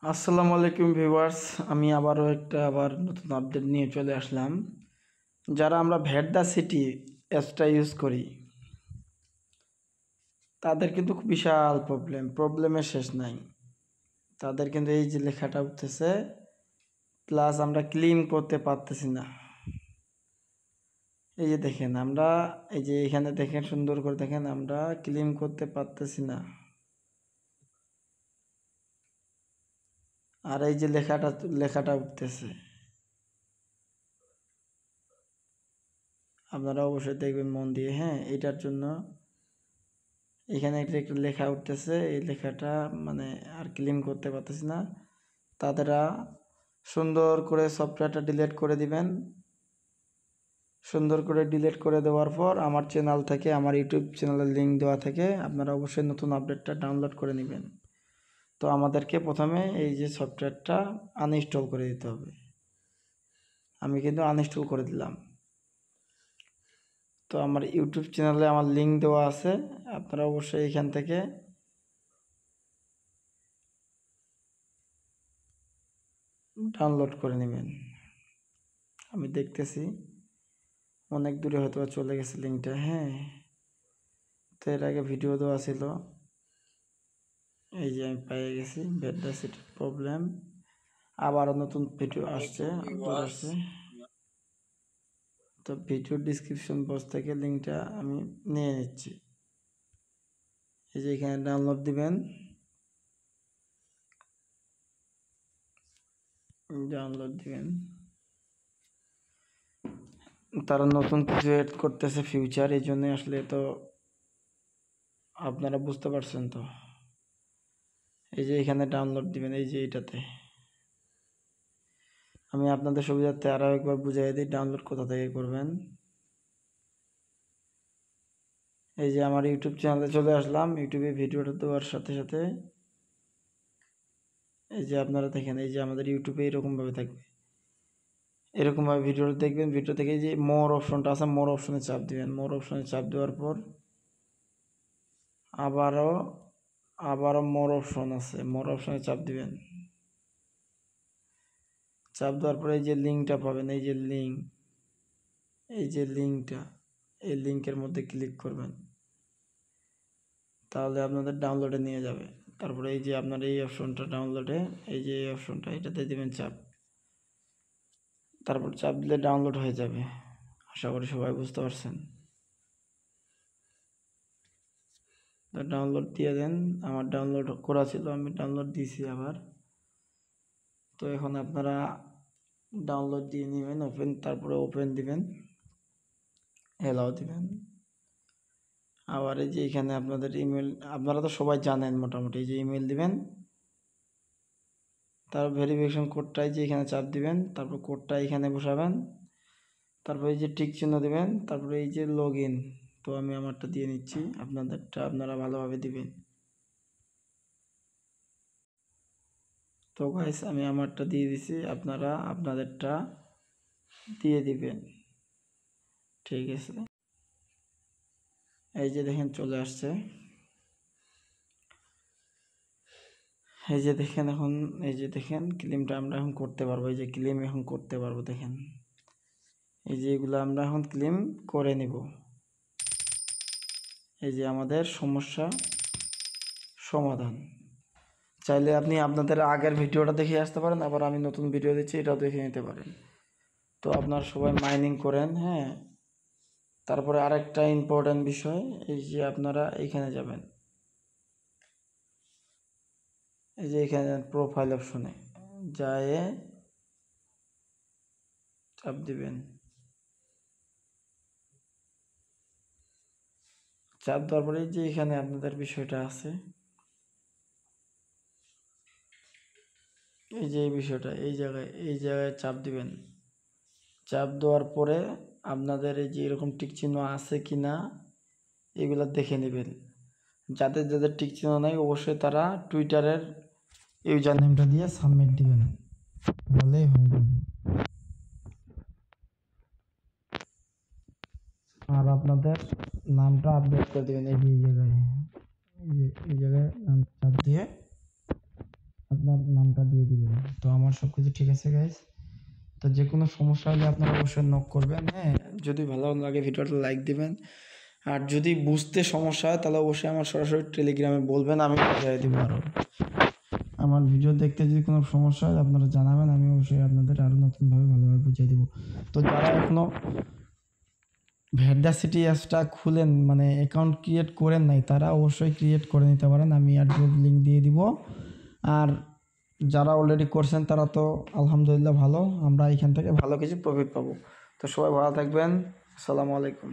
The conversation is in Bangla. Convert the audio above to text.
আসসালামু আলাইকুম ভিউয়ার্স, আমি আবার নতুন আপডেট নিয়ে চলে আসলাম। যারা আমরা ভ্যাটদা সিটি অ্যাপসটা ইউজ করি তাদের কিন্তু বিশাল প্রবলেমের শেষ নাই। তাদের কিন্তু এই যে লেখাটা উঠতেছে, প্লাস আমরা ক্লেম করতে পারতেছি না। এই যে দেখেন, আমরা এই যে এখানে দেখেন, সুন্দর করে দেখেন, আমরা ক্লেম করতে পারতেছি না। আর এই যে লেখাটা উঠতেছে, আপনারা অবশ্যই দেখবেন মন দিয়ে। হ্যাঁ, এটার জন্য এখানে একটা লেখা উঠতেছে, এই লেখাটা মানে আর ক্লেম করতে পারতেছি না। তাদেরা সুন্দর করে সফটওয়্যারটা ডিলিট করে দিবেন। সুন্দর করে ডিলিট করে দেওয়ার পর আমার চ্যানেল থেকে, আমার ইউটিউব চ্যানেলের লিঙ্ক দেওয়া থেকে আপনারা অবশ্যই নতুন আপডেটটা ডাউনলোড করে নেবেন। তো আমাদেরকে প্রথমে এই যে সফটওয়্যারটা আনইনস্টল করে দিতে হবে। আমি কিন্তু আনইনস্টল করে দিলাম। তো আমার ইউটিউব চ্যানেলে আমার লিঙ্ক দেওয়া আছে, আপনারা অবশ্যই এখান থেকে ডাউনলোড করে নেবেন। আমি দেখতেছি অনেক দূরে হয়তো চলে গেছে লিঙ্কটা। হ্যাঁ, তো এর আগে ভিডিও দেওয়া ছিল। এই যে আমি পেয়ে গেছি, ভ্যাটদা সিটির প্রবলেম। আবারও নতুন ভিডিও আসছে, আপলোড আসছে। তো ভিডিও ডিসক্রিপশন বক্স থেকে লিঙ্কটা আমি নিয়ে নিচ্ছি। এই যে এখানে ডাউনলোড দিবেন। তারা নতুন কিছু এড করতেছে ফিউচার, এই জন্য আসলে তো আপনারা বুঝতে পারছেন। তো এই যে এখানে ডাউনলোড দিবেন, এই যে এটাতে। আমি আপনাদের সুবিধার্থে আরও একবার বুঝিয়ে দিই ডাউনলোড কোথা থেকে করবেন। এই যে আমার ইউটিউব চ্যানেলে চলে আসলাম। ইউটিউবে ভিডিওটা দেওয়ার সাথে সাথে এই যে আপনারা দেখেন, এই যে আমাদের ইউটিউবে এরকমভাবে থাকবে। এরকমভাবে ভিডিওটা দেখবেন। ভিডিও থেকে যে মোর অপশনটা আছে, মোর অপশনে চাপ দিবেন। মোর অপশনে চাপ দেওয়ার পর আবারও মোর অপশন আছে, মোর অপশনে চাপ দিবেন। চাপ দেওয়ার পরে এই যে লিঙ্কটা পাবেন, এই যে লিঙ্কটা, এই লিঙ্কের মধ্যে ক্লিক করবেন। তাহলে আপনাদের ডাউনলোডে নিয়ে যাবে। তারপরে এই যে আপনার এই অপশনটা ডাউনলোডে, এই যে এই অপশনটা, এটাতে দিবেন চাপ। তারপর চাপ দিলে ডাউনলোড হয়ে যাবে। আশা করি সবাই বুঝতে পারছেন। তো ডাউনলোড দিয়ে দেন। আমার ডাউনলোড করা ছিল, আমি ডাউনলোড দিয়েছি আবার। তো এখন আপনারা ডাউনলোড দিয়ে নেবেন, তারপরে ওপেন দিবেন, অ্যালাউ দিবেন। আবার এই যে এখানে আপনাদের ইমেল, আপনারা তো সবাই জানেন মোটামুটি। এই যে ইমেল দিবেন, তার ভেরিফিকেশন কোডটাই যে এখানে চাপ দিবেন, তারপর কোডটা এখানে বসাবেন, তারপর এই যে টিক চিহ্ন দিবেন, তারপরে এই যে লগ ইন। তো আমি আমারটা দিয়ে নিচ্ছি, আপনাদেরটা আপনারা ভালোভাবে দিবেন। তো গাইস, আমি আমারটা দিয়ে দিছি, আপনারা আপনাদেরটা দিয়ে দিবেন। ঠিক আছে, এই যে দেখেন চলে আসছে। এই যে দেখেন এখন, এই যে দেখেন ক্লেমটা আমরা এখন করতে পারবো। এই যে ক্লেম এখন করতে পারবো, দেখেন এই যে এগুলো আমরা এখন ক্লেম করে নিব। এই যে আমাদের সমস্যা সমাধান। চাইলে আপনি আপনাদের আগের ভিডিওটা দেখে আসতে পারেন, আবার আমি নতুন ভিডিও দিচ্ছি, এটাও দেখে নিতে পারেন। তো আপনারা সবাই মাইনিং করেন। হ্যাঁ, তারপরে আরেকটা ইম্পর্ট্যান্ট বিষয়, এই যে আপনারা এইখানে যাবেন, এই যে এখানে প্রোফাইল অপশনে যায় চাপ দিবেন। চাপ দেওয়ার পরে যে এখানে আপনাদের বিষয়টা আছে, এই যে এই বিষয়টা, এই জায়গায় চাপ দিবেন। চাপ দেওয়ার পরে আপনাদের এই যে এরকম টিক চিহ্ন আছে কি না এগুলো দেখে নেবেন। যাদের যাদের টিক চিহ্ন নাই, অবশ্যই তারা টুইটারের ইউজার নেমটা দিয়ে সাবমিট দিবেন, তাহলেই হয়ে যাবে। আর আপনাদের নামটা আপডেট করে দেবেন। এই যে এই জায়গায় নাম চাপ দিয়ে আপনার নামটা দিয়ে দিবেন। তো আমার সব কিছু ঠিক আছে গাইস। তো যে কোনো সমস্যা হলে আপনারা অবশ্যই নক করবেন। হ্যাঁ, যদি ভালো লাগে ভিডিওটা লাইক দিবেন। আর যদি বুঝতে সমস্যা হয় তাহলে অবশ্যই আমার সরাসরি টেলিগ্রামে বলবেন, আমি বুঝিয়ে দেবো আরও। আমার ভিডিও দেখতে যদি কোনো সমস্যা হয় আপনারা জানাবেন, আমি অবশ্যই আপনাদের আরও নতুনভাবে ভালোভাবে বুঝিয়ে দেবো। তো যারা এখনও ভ্যাডাসিটি অ্যাপসটা খুলেন মানে অ্যাকাউন্ট ক্রিয়েট করেন নাই, তারা অবশ্যই ক্রিয়েট করে নিতে পারেন, আমি এয়ারড্রপ লিঙ্ক দিয়ে দিব। আর যারা অলরেডি করছেন তারা তো আলহামদুলিল্লাহ ভালো, আমরা এখান থেকে ভালো কিছু প্রফিট পাবো। তো সবাই ভালো থাকবেন, আসসালামু আলাইকুম।